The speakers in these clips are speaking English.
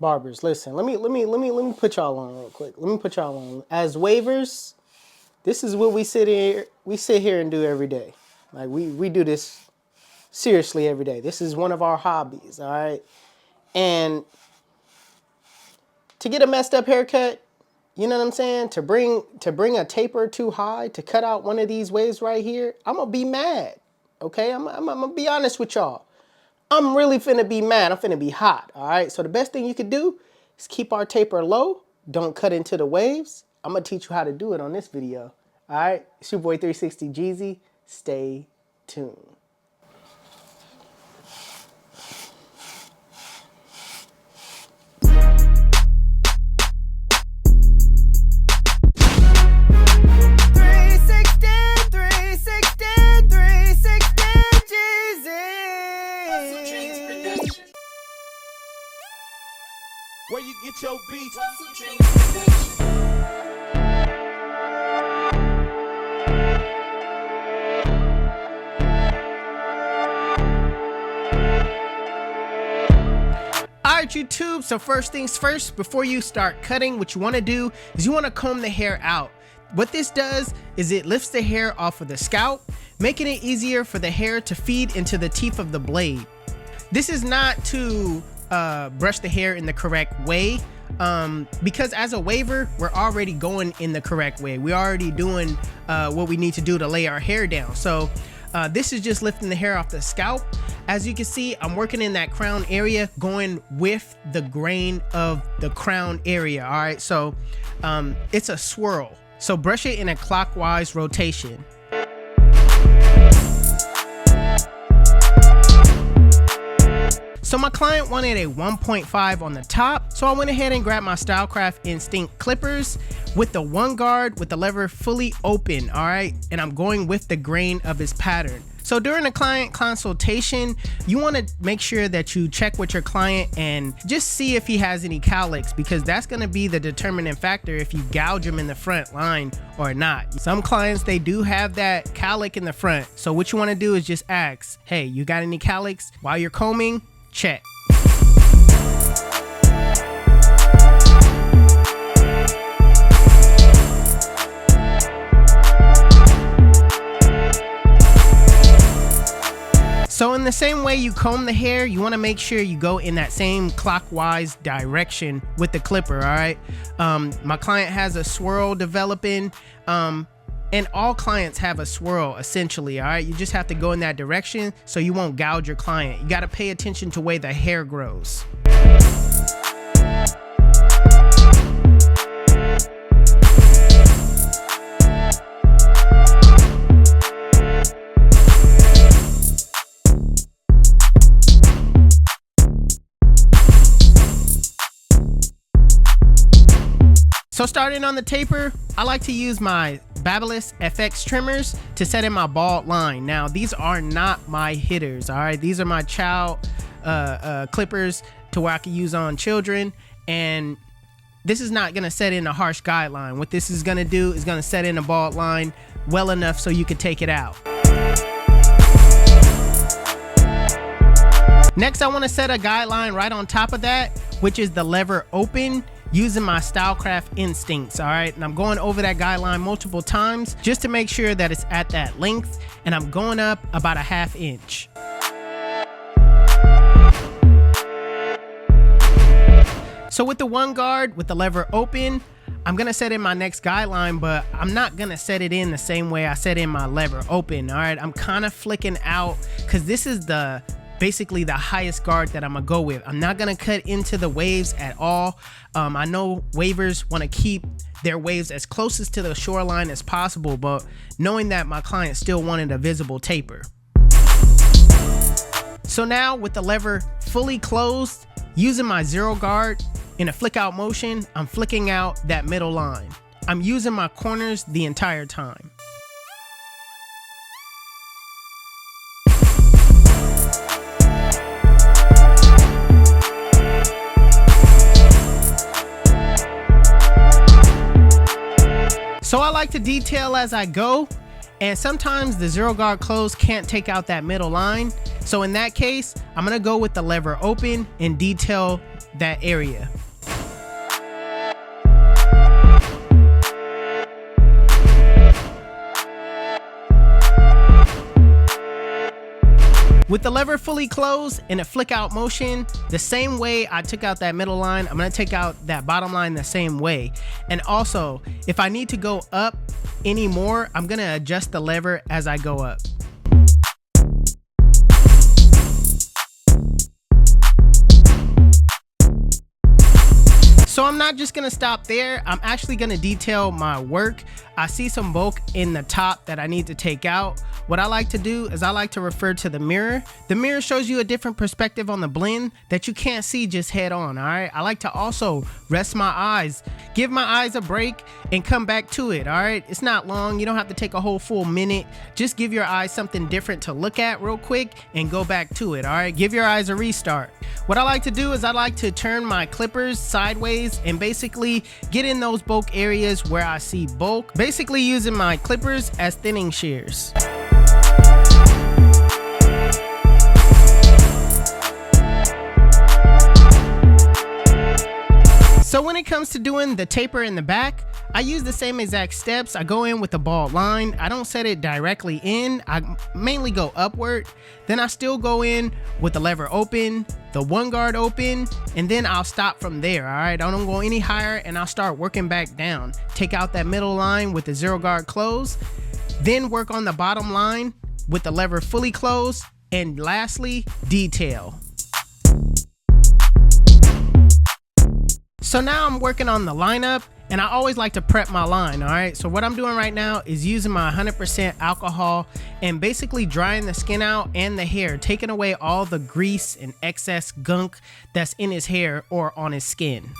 Barbers, listen, let me put y'all on real quick. Let me put y'all on. As wavers, this is what we sit here and do every day. Like we do this seriously every day. This is one of our hobbies, all right? And to get a messed up haircut, you know what I'm saying? To bring a taper too high to cut out one of these waves right here, I'm gonna be mad. Okay, I'm gonna be honest with y'all. I'm really finna be mad. I'm finna be hot. All right. So the best thing you could do is keep our taper low. Don't cut into the waves. I'm gonna teach you how to do it on this video. All right. It's your boy 360 Jeezy. Stay tuned. Where you get your beats? Alright YouTube, so first things first, before you start cutting, what you want to do is you want to comb the hair out. What this does is it lifts the hair off of the scalp, making it easier for the hair to feed into the teeth of the blade. This is not to brush the hair in the correct way, because as a waver, we're already going in the correct way. We're already doing what we need to do to lay our hair down. So this is just lifting the hair off the scalp. As you can see, I'm working in that crown area, going with the grain of the crown area. All right, so it's a swirl. So brush it in a clockwise rotation. So my client wanted a 1.5 on the top, so I went ahead and grabbed my Stylecraft Instinct clippers with the one guard with the lever fully open, all right? And I'm going with the grain of his pattern. So during the client consultation, you want to make sure that you check with your client and just see if he has any cowlicks, because that's going to be the determining factor if you gouge him in the front line or not. Some clients, they do have that cowlick in the front. So what you want to do is just ask, hey, you got any cowlicks? While you're combing, check. So in the same way you comb the hair, you want to make sure you go in that same clockwise direction with the clipper, all right? My client has a swirl developing, and all clients have a swirl essentially, all right? You just have to go in that direction so you won't gouge your client. You got to pay attention to the way the hair grows. So starting on the taper, I like to use my Babyliss FX trimmers to set in my bald line. Now these are not my hitters, all right? These are my child clippers to where I can use on children, and this is not gonna set in a harsh guideline. What this is gonna do is gonna set in a bald line well enough so you can take it out. Next, I wanna set a guideline right on top of that, which is the lever open, using my Stylecraft Instincts, all right? And I'm going over that guideline multiple times just to make sure that it's at that length, and I'm going up about a ½ inch. So with the one guard, with the lever open, I'm gonna set in my next guideline, but I'm not gonna set it in the same way I set in my lever open, all right? I'm kind of flicking out, because this is basically the highest guard that I'm gonna go with. I'm not gonna cut into the waves at all. I know wavers want to keep their waves as closest to the shoreline as possible, but knowing that my client still wanted a visible taper. So now with the lever fully closed, using my zero guard in a flick out motion, I'm flicking out that middle line. I'm using my corners the entire time. So I like to detail as I go, and sometimes the zero guard close can't take out that middle line. So in that case, I'm gonna go with the lever open and detail that area. With the lever fully closed in a flick out motion, the same way I took out that middle line, I'm gonna take out that bottom line the same way. And also, if I need to go up any more, I'm gonna adjust the lever as I go up. So I'm not just gonna stop there, I'm actually gonna detail my work. I see some bulk in the top that I need to take out. What I like to do is I like to refer to the mirror. The mirror shows you a different perspective on the blend that you can't see just head on, all right? I like to also rest my eyes, give my eyes a break and come back to it, all right? It's not long, you don't have to take a whole full minute. Just give your eyes something different to look at real quick and go back to it, all right? Give your eyes a restart. What I like to do is I like to turn my clippers sideways and basically get in those bulk areas where I see bulk, basically using my clippers as thinning shears. So when it comes to doing the taper in the back, I use the same exact steps. I go in with a bald line. I don't set it directly in. I mainly go upward. Then I still go in with the lever open, the one guard open, and then I'll stop from there, all right? I don't go any higher and I'll start working back down. Take out that middle line with the zero guard closed, then work on the bottom line with the lever fully closed, and lastly, detail. So now I'm working on the lineup, and I always like to prep my line, all right? So what I'm doing right now is using my 100% alcohol and basically drying the skin out and the hair, taking away all the grease and excess gunk that's in his hair or on his skin.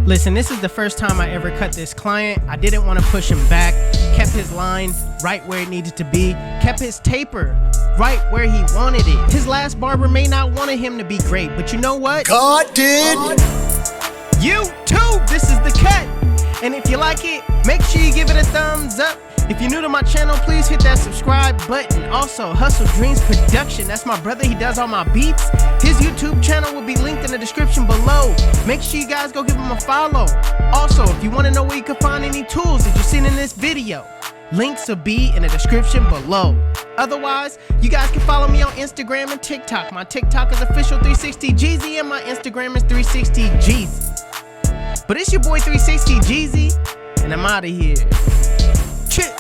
Listen, this is the first time I ever cut this client. I didn't want to push him back, kept his line right where it needed to be, kept his taper right where he wanted it. His last barber may not wanted him to be great, but you know what? God did. YouTube, this is the cut. And if you like it, make sure you give it a thumbs up. If you're new to my channel, please hit that subscribe button. Also, Hustle Dreams Production, that's my brother, he does all my beats. His YouTube channel will be linked in the description below. Make sure you guys go give him a follow. Also, if you want to know where you can find any tools that you've seen in this video, links will be in the description below. Otherwise, you guys can follow me on Instagram and TikTok. My TikTok is official360Jeezy and my Instagram is 360Jeezy. But it's your boy 360Jeezy, and I'm out of here. Chit.